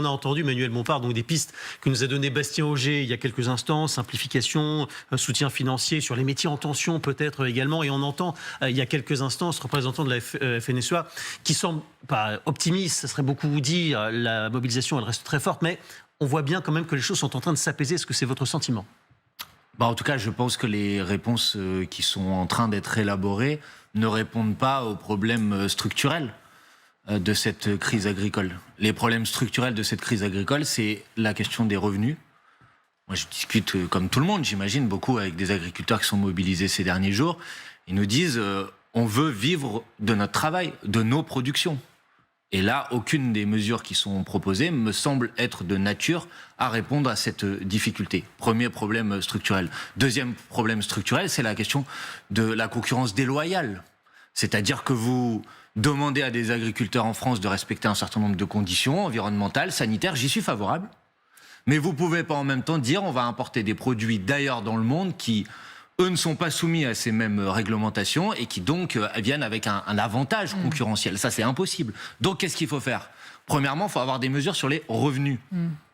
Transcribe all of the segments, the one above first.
a entendu Manuel Bompard, donc des pistes que nous a donné Bastien Auger il y a quelques instants, simplification, soutien financier sur les métiers en tension peut-être également, et on entend il y a quelques instants ce représentant de la FNSEA qui semble pas optimiste, ça serait beaucoup vous dire, la mobilisation elle reste très forte, mais on voit bien quand même que les choses sont en train de s'apaiser. Est-ce que c'est votre sentiment ? En tout cas, je pense que les réponses qui sont en train d'être élaborées ne répondent pas aux problèmes structurels de cette crise agricole. Les problèmes structurels de cette crise agricole, c'est la question des revenus. Moi, je discute, comme tout le monde, j'imagine, beaucoup avec des agriculteurs qui sont mobilisés ces derniers jours. Ils nous disent on veut vivre de notre travail, de nos productions. Et là, aucune des mesures qui sont proposées me semble être de nature à répondre à cette difficulté. Premier problème structurel. Deuxième problème structurel, c'est la question de la concurrence déloyale. C'est-à-dire que vous demandez à des agriculteurs en France de respecter un certain nombre de conditions environnementales, sanitaires, j'y suis favorable. Mais vous ne pouvez pas en même temps dire on va importer des produits d'ailleurs dans le monde qui, eux, ne sont pas soumis à ces mêmes réglementations et qui donc viennent avec un avantage concurrentiel. Ça, c'est impossible. Donc, qu'est-ce qu'il faut faire ? Premièrement, il faut avoir des mesures sur les revenus.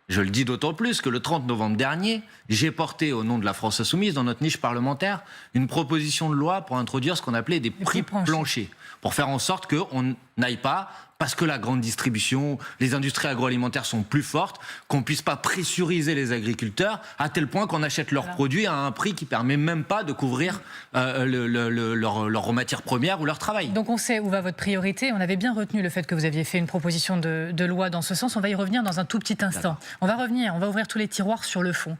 Je le dis d'autant plus que le 30 novembre dernier, j'ai porté au nom de la France Insoumise, dans notre niche parlementaire, une proposition de loi pour introduire ce qu'on appelait des prix planchers, pour faire en sorte qu'on n'aille pas, parce que la grande distribution, les industries agroalimentaires sont plus fortes, qu'on ne puisse pas pressuriser les agriculteurs à tel point qu'on achète leurs produits à un prix qui ne permet même pas de couvrir leurs matières premières ou leur travail. Donc on sait où va votre priorité. On avait bien retenu le fait que vous aviez fait une proposition de loi dans ce sens. On va y revenir dans un tout petit instant. On va ouvrir tous les tiroirs sur le fond.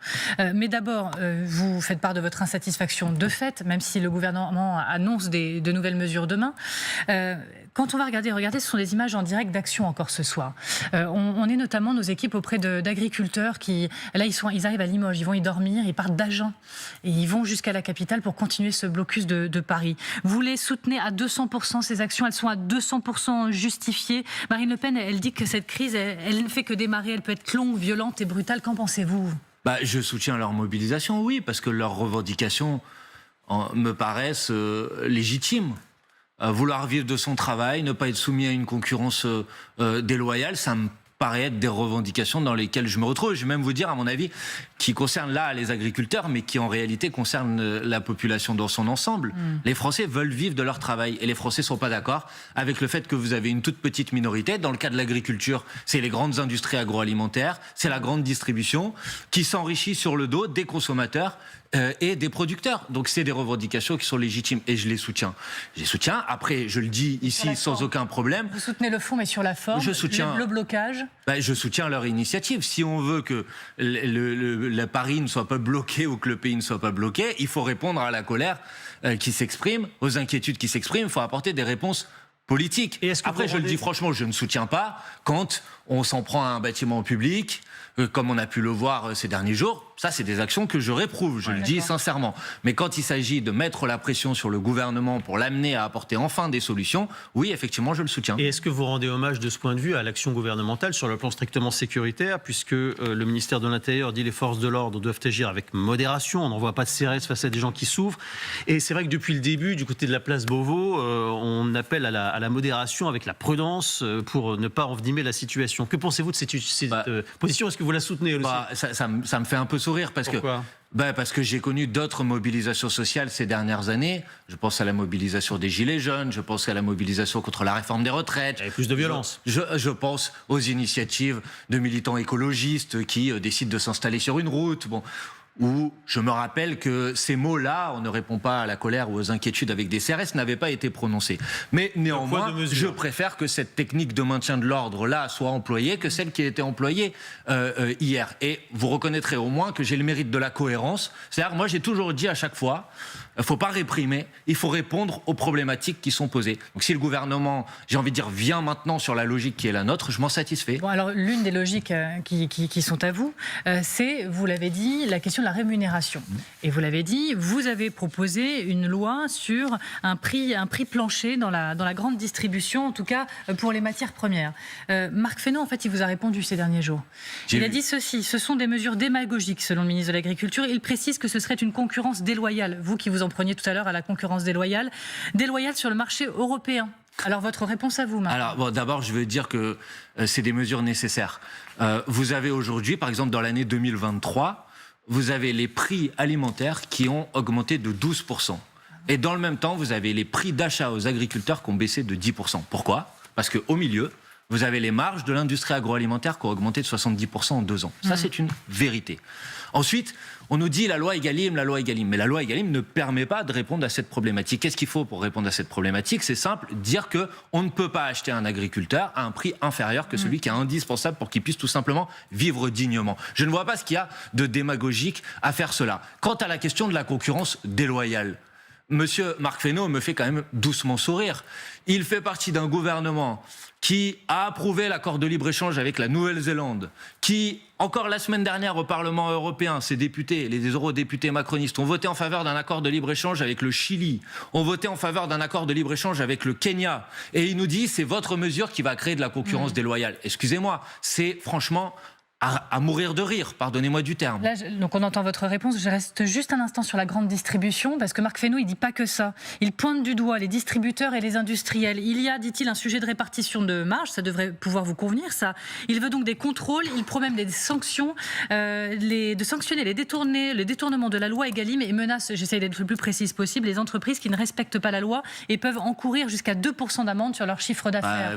Mais d'abord, vous faites part de votre insatisfaction de fait, même si le gouvernement annonce de nouvelles mesures demain. Quand on va regardez, ce sont des images en direct d'Action encore ce soir. On est notamment nos équipes auprès d'agriculteurs qui, là, ils arrivent à Limoges, ils vont y dormir, ils partent d'Agen et ils vont jusqu'à la capitale pour continuer ce blocus de Paris. Vous les soutenez à 200% ces actions, elles sont à 200% justifiées. Marine Le Pen, elle dit que cette crise, elle ne fait que démarrer, elle peut être longue, violente et brutale. Qu'en pensez-vous ? Je soutiens leur mobilisation, oui, parce que leurs revendications me paraissent légitimes. Vouloir vivre de son travail, ne pas être soumis à une concurrence déloyale, ça me paraît être des revendications dans lesquelles je me retrouve. Je vais même vous dire, à mon avis, qui concernent là les agriculteurs, mais qui en réalité concernent la population dans son ensemble. Les Français veulent vivre de leur travail et les Français ne sont pas d'accord avec le fait que vous avez une toute petite minorité. Dans le cas de l'agriculture, c'est les grandes industries agroalimentaires, c'est la grande distribution qui s'enrichit sur le dos des consommateurs et des producteurs. Donc c'est des revendications qui sont légitimes et je les soutiens. Je les soutiens. Après, je le dis ici sans aucun problème. Vous soutenez le fond, mais sur la forme, je soutiens, le blocage. Je soutiens leur initiative. Si on veut que le Paris ne soit pas bloqué ou que le pays ne soit pas bloqué, il faut répondre à la colère qui s'exprime, aux inquiétudes qui s'expriment. Il faut apporter des réponses politiques. Après, je le dis franchement, je ne soutiens pas quand on s'en prend à un bâtiment public, comme on a pu le voir ces derniers jours. Ça, c'est des actions que je réprouve, je le dis sincèrement. Mais quand il s'agit de mettre la pression sur le gouvernement pour l'amener à apporter enfin des solutions, oui, effectivement, je le soutiens. Et est-ce que vous rendez hommage de ce point de vue à l'action gouvernementale sur le plan strictement sécuritaire, puisque le ministère de l'Intérieur dit les forces de l'ordre doivent agir avec modération, on n'envoie pas de CRS face à des gens qui souffrent. Et c'est vrai que depuis le début, du côté de la place Beauvau, on appelle à la modération avec la prudence pour ne pas envenimer la situation. Que pensez-vous de cette position ? Est-ce que vous la soutenez aussi ? Ça me fait un peu sourire parce parce que j'ai connu d'autres mobilisations sociales ces dernières années. Je pense à la mobilisation des Gilets jaunes, je pense à la mobilisation contre la réforme des retraites. Il y avait plus de violence. Je pense aux initiatives de militants écologistes qui décident de s'installer sur une route. Où je me rappelle que ces mots-là, on ne répond pas à la colère ou aux inquiétudes avec des CRS, n'avaient pas été prononcés. Mais néanmoins, je préfère que cette technique de maintien de l'ordre-là soit employée que celle qui a été employée hier. Et vous reconnaîtrez au moins que j'ai le mérite de la cohérence. C'est-à-dire, moi, j'ai toujours dit à chaque fois, il ne faut pas réprimer, il faut répondre aux problématiques qui sont posées. Donc si le gouvernement, j'ai envie de dire, vient maintenant sur la logique qui est la nôtre, je m'en satisfais. Alors, l'une des logiques qui sont à vous, c'est, vous l'avez dit, la question de la rémunération. Et vous l'avez dit, vous avez proposé une loi sur un prix plancher dans la grande distribution, en tout cas pour les matières premières. Marc Fesneau, en fait, il vous a répondu ces derniers jours. Il a dit ceci: ce sont des mesures démagogiques, selon le ministre de l'Agriculture. Il précise que ce serait une concurrence déloyale. Vous qui vous en preniez tout à l'heure à la concurrence déloyale sur le marché européen. Alors votre réponse à vous, maintenant. Alors, bon, d'abord, je veux dire que c'est des mesures nécessaires. Vous avez aujourd'hui, par exemple, dans l'année 2023, vous avez les prix alimentaires qui ont augmenté de 12%. Et dans le même temps, vous avez les prix d'achat aux agriculteurs qui ont baissé de 10%. Pourquoi ? Parce qu'au milieu, vous avez les marges de l'industrie agroalimentaire qui ont augmenté de 70% en 2 ans. Ça, c'est une vérité. Ensuite, on nous dit la loi Egalim. Mais la loi Egalim ne permet pas de répondre à cette problématique. Qu'est-ce qu'il faut pour répondre à cette problématique ? C'est simple, dire qu'on ne peut pas acheter un agriculteur à un prix inférieur que celui qui est indispensable pour qu'il puisse tout simplement vivre dignement. Je ne vois pas ce qu'il y a de démagogique à faire cela. Quant à la question de la concurrence déloyale, Monsieur Marc Fesneau me fait quand même doucement sourire. Il fait partie d'un gouvernement qui a approuvé l'accord de libre-échange avec la Nouvelle-Zélande, qui, encore la semaine dernière au Parlement européen, ses députés, les eurodéputés macronistes, ont voté en faveur d'un accord de libre-échange avec le Chili, ont voté en faveur d'un accord de libre-échange avec le Kenya, et il nous dit c'est votre mesure qui va créer de la concurrence déloyale. Excusez-moi, c'est franchement à mourir de rire, pardonnez-moi du terme. Là, donc on entend votre réponse. Je reste juste un instant sur la grande distribution, parce que Marc Fesneau, il ne dit pas que ça. Il pointe du doigt les distributeurs et les industriels. Il y a, dit-il, un sujet de répartition de marge, ça devrait pouvoir vous convenir, ça. Il veut donc des contrôles, il promet même des sanctions, de sanctionner les détournements de la loi Egalim et menace, j'essaie d'être le plus précise possible, les entreprises qui ne respectent pas la loi et peuvent encourir jusqu'à 2% d'amende sur leur chiffre d'affaires.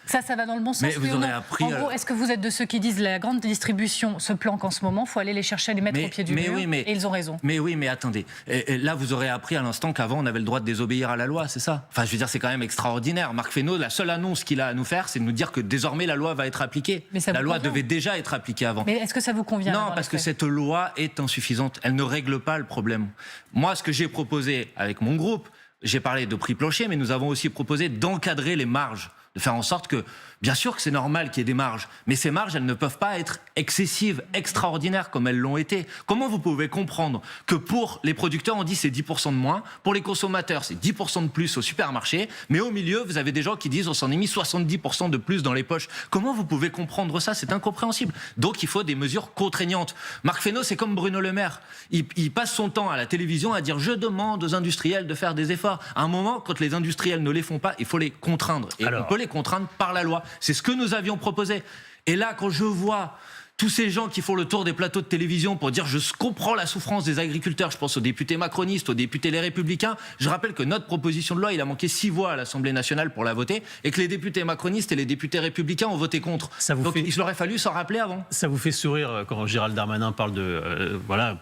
Ça va dans le bon sens. Mais vous aurez appris. En gros, est-ce que vous êtes de ceux qui disent la grande distribution se planque en ce moment, il faut aller les chercher, les mettre au pied du mur, et ils ont raison. Mais oui, mais attendez, là vous aurez appris à l'instant qu'avant on avait le droit de désobéir à la loi, c'est ça ? Enfin, je veux dire, c'est quand même extraordinaire. Marc Fesneau, la seule annonce qu'il a à nous faire, c'est de nous dire que désormais la loi va être appliquée. La loi devait déjà être appliquée avant. Mais est-ce que ça vous convient ? Non, parce que cette loi est insuffisante, elle ne règle pas le problème. Moi, ce que j'ai proposé avec mon groupe, j'ai parlé de prix plancher, mais nous avons aussi proposé d'encadrer les marges, de faire en sorte que, bien sûr que c'est normal qu'il y ait des marges, mais ces marges, elles ne peuvent pas être excessives, extraordinaires comme elles l'ont été. Comment vous pouvez comprendre que pour les producteurs, on dit c'est 10% de moins, pour les consommateurs, c'est 10% de plus au supermarché, mais au milieu, vous avez des gens qui disent on s'en est mis 70% de plus dans les poches. Comment vous pouvez comprendre ça ? C'est incompréhensible. Donc il faut des mesures contraignantes. Marc Fesneau, c'est comme Bruno Le Maire. Il passe son temps à la télévision à dire je demande aux industriels de faire des efforts. À un moment, quand les industriels ne les font pas, il faut les contraindre. Et on peut les contraindre par la loi. C'est ce que nous avions proposé. Et là, quand je vois tous ces gens qui font le tour des plateaux de télévision pour dire je comprends la souffrance des agriculteurs, je pense aux députés macronistes, aux députés les Républicains, je rappelle que notre proposition de loi, il a manqué 6 voix à l'Assemblée nationale pour la voter, et que les députés macronistes et les députés républicains ont voté contre. Donc il aurait fallu s'en rappeler avant. Ça vous fait sourire quand Gérald Darmanin parle de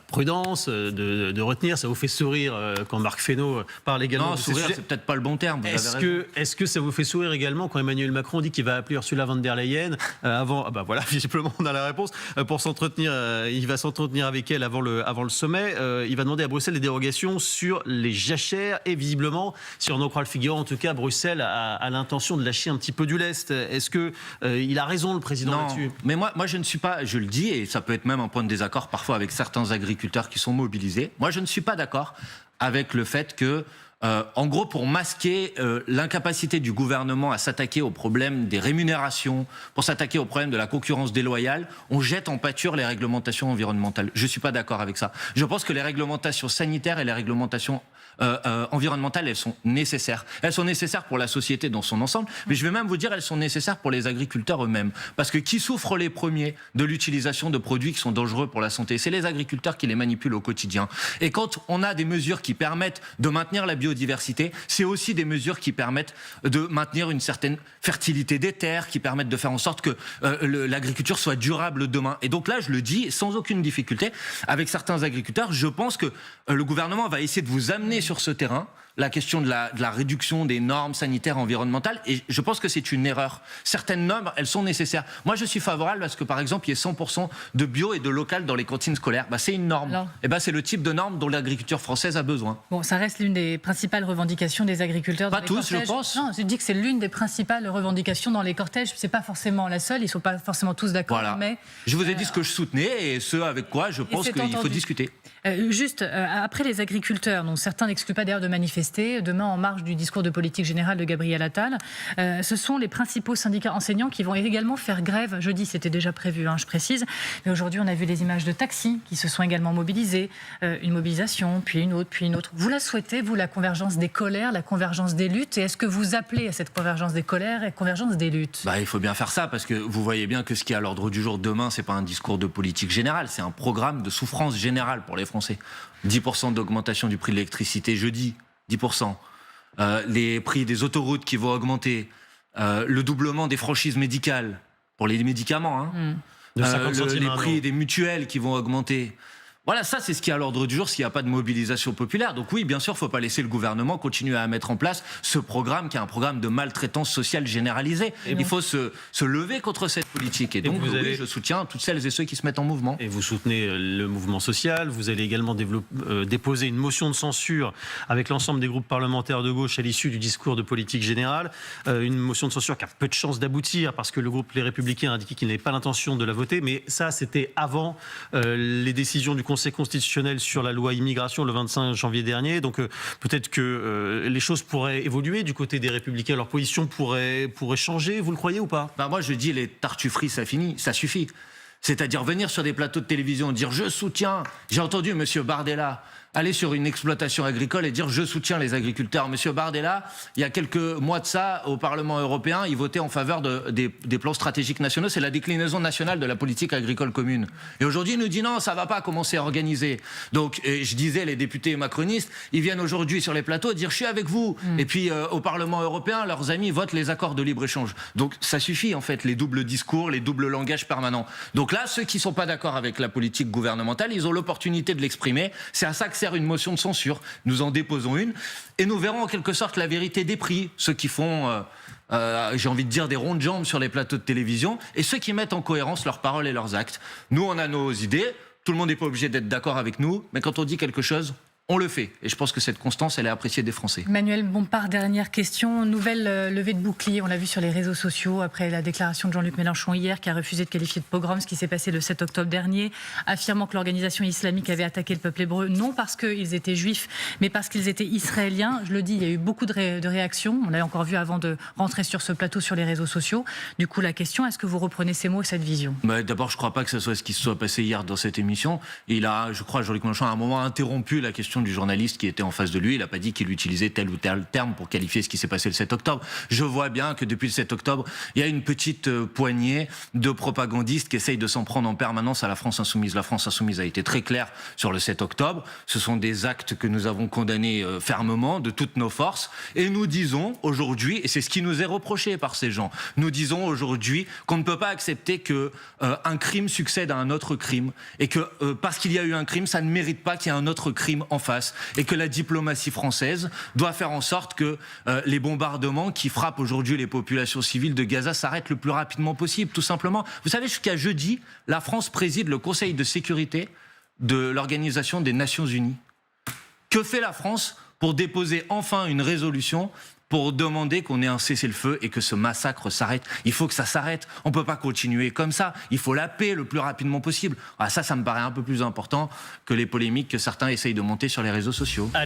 prudence, de retenir, ça vous fait sourire quand Marc Fesneau parle également de sourire, c'est peut-être pas le bon terme. Est-ce que ça vous fait sourire également quand Emmanuel Macron dit qu'il va appeler Ursula von der Leyen avant, visiblement on a la réponse, pour s'entretenir, il va s'entretenir avec elle avant le sommet. Il va demander à Bruxelles des dérogations sur les jachères et visiblement, si on en croit le Figaro, en tout cas, Bruxelles a l'intention de lâcher un petit peu du lest. Est-ce que il a raison, le président, là-dessus ? Mais moi je ne suis pas, je le dis, et ça peut être même un point de désaccord parfois avec certains agriculteurs qui sont mobilisés. Moi je ne suis pas d'accord avec le fait que en gros, pour masquer l'incapacité du gouvernement à s'attaquer au problème des rémunérations, pour s'attaquer au problème de la concurrence déloyale, on jette en pâture les réglementations environnementales. Je ne suis pas d'accord avec ça. Je pense que les réglementations sanitaires et les réglementations environnementales, elles sont nécessaires. Elles sont nécessaires pour la société dans son ensemble, mais je vais même vous dire, elles sont nécessaires pour les agriculteurs eux-mêmes. Parce que qui souffre les premiers de l'utilisation de produits qui sont dangereux pour la santé ? C'est les agriculteurs qui les manipulent au quotidien. Et quand on a des mesures qui permettent de maintenir la biodiversité, c'est aussi des mesures qui permettent de maintenir une certaine fertilité des terres, qui permettent de faire en sorte que l'agriculture soit durable demain. Et donc là, je le dis sans aucune difficulté, avec certains agriculteurs, je pense que le gouvernement va essayer de vous amener sur ce terrain la question de la réduction des normes sanitaires environnementales, et je pense que c'est une erreur. Certaines normes, elles sont nécessaires. Moi, je suis favorable à ce que, par exemple, il y ait 100% de bio et de local dans les cantines scolaires. C'est une norme. C'est le type de norme dont l'agriculture française a besoin. Bon, ça reste l'une des principales revendications des agriculteurs. Pas tous, je pense. Non, je dis que c'est l'une des principales revendications dans les cortèges. C'est pas forcément la seule. Ils sont pas forcément tous d'accord. Voilà. Mais je vous ai dit ce que je soutenais et ce avec quoi je pense qu'il faut discuter. Après les agriculteurs, dont certains n'excluent pas d'ailleurs de manifester demain en marge du discours de politique générale de Gabriel Attal, ce sont les principaux syndicats enseignants qui vont également faire grève jeudi. C'était déjà prévu, je précise. Mais aujourd'hui, on a vu les images de taxis qui se sont également mobilisés. Une mobilisation, puis une autre, puis une autre. Vous la souhaitez, vous, la conversion convergence des colères, la convergence des luttes. Et est-ce que vous appelez à cette convergence des colères et convergence des luttes? Il faut bien faire ça, parce que vous voyez bien que ce qui est à l'ordre du jour demain, c'est pas un discours de politique générale, c'est un programme de souffrance générale pour les Français. 10% d'augmentation du prix de l'électricité jeudi, 10%. Les prix des autoroutes qui vont augmenter, le doublement des franchises médicales pour les médicaments, hein. De 50 centimes les à un prix euro. des mutuelles qui vont augmenter. Voilà, ça c'est ce qui est à l'ordre du jour s'il n'y a pas de mobilisation populaire. Donc oui, bien sûr, il ne faut pas laisser le gouvernement continuer à mettre en place ce programme qui est un programme de maltraitance sociale généralisée. Il faut se lever contre cette politique. Et donc oui, je soutiens toutes celles et ceux qui se mettent en mouvement. Et vous soutenez le mouvement social, vous allez également déposer une motion de censure avec l'ensemble des groupes parlementaires de gauche à l'issue du discours de politique générale. Une motion de censure qui a peu de chances d'aboutir parce que le groupe Les Républicains a indiqué qu'il n'avait pas l'intention de la voter. Mais ça, c'était avant les décisions du Conseil constitutionnel sur la loi immigration le 25 janvier dernier. Donc peut-être que les choses pourraient évoluer du côté des Républicains. Leur position pourrait changer, vous le croyez ou pas? Moi je dis les tartufferies, ça suffit. C'est-à-dire venir sur des plateaux de télévision, dire je soutiens. J'ai entendu M. Bardella aller sur une exploitation agricole et dire je soutiens les agriculteurs. M. Bardella, il y a quelques mois de ça, au Parlement européen, il votait en faveur des plans stratégiques nationaux. C'est la déclinaison nationale de la politique agricole commune. Et aujourd'hui, il nous dit non, ça va pas commencer à organiser. Donc, je disais, les députés macronistes, ils viennent aujourd'hui sur les plateaux dire je suis avec vous. Et puis, au Parlement européen, leurs amis votent les accords de libre-échange. Donc, ça suffit, en fait, les doubles discours, les doubles langages permanents. Donc là, ceux qui ne sont pas d'accord avec la politique gouvernementale, ils ont l'opportunité de l'exprimer. C'est à ça que sert une motion de censure. Nous en déposons une et nous verrons en quelque sorte la vérité des prix. Ceux qui font, j'ai envie de dire, des ronds de jambes sur les plateaux de télévision et ceux qui mettent en cohérence leurs paroles et leurs actes. Nous, on a nos idées. Tout le monde n'est pas obligé d'être d'accord avec nous, mais quand on dit quelque chose, on le fait. Et je pense que cette constance, elle est appréciée des Français. Manuel Bompard, dernière question. Nouvelle levée de bouclier, on l'a vu sur les réseaux sociaux, après la déclaration de Jean-Luc Mélenchon hier, qui a refusé de qualifier de pogrom ce qui s'est passé le 7 octobre dernier, affirmant que l'organisation islamique avait attaqué le peuple hébreu, non parce qu'ils étaient juifs, mais parce qu'ils étaient israéliens. Je le dis, il y a eu beaucoup de réactions. On l'a encore vu avant de rentrer sur ce plateau sur les réseaux sociaux. Du coup, la question, est-ce que vous reprenez ces mots et cette vision? D'abord, je ne crois pas que ce soit ce qui se soit passé hier dans cette émission. Il a, je crois, Jean-Luc Mélenchon, à un moment interrompu la question du journaliste qui était en face de lui. Il n'a pas dit qu'il utilisait tel ou tel terme pour qualifier ce qui s'est passé le 7 octobre. Je vois bien que depuis le 7 octobre, il y a une petite poignée de propagandistes qui essayent de s'en prendre en permanence à la France Insoumise. La France Insoumise a été très claire sur le 7 octobre. Ce sont des actes que nous avons condamnés fermement de toutes nos forces. Et nous disons aujourd'hui, et c'est ce qui nous est reproché par ces gens, nous disons aujourd'hui qu'on ne peut pas accepter qu'un crime succède à un autre crime et que parce qu'il y a eu un crime, ça ne mérite pas qu'il y ait un autre crime en face. Et que la diplomatie française doit faire en sorte que les bombardements qui frappent aujourd'hui les populations civiles de Gaza s'arrêtent le plus rapidement possible, tout simplement. Vous savez, jusqu'à jeudi, la France préside le Conseil de sécurité de l'Organisation des Nations Unies. Que fait la France pour déposer enfin une résolution pour demander qu'on ait un cessez-le-feu et que ce massacre s'arrête? Il faut que ça s'arrête. On ne peut pas continuer comme ça. Il faut la paix le plus rapidement possible. Ça me paraît un peu plus important que les polémiques que certains essayent de monter sur les réseaux sociaux.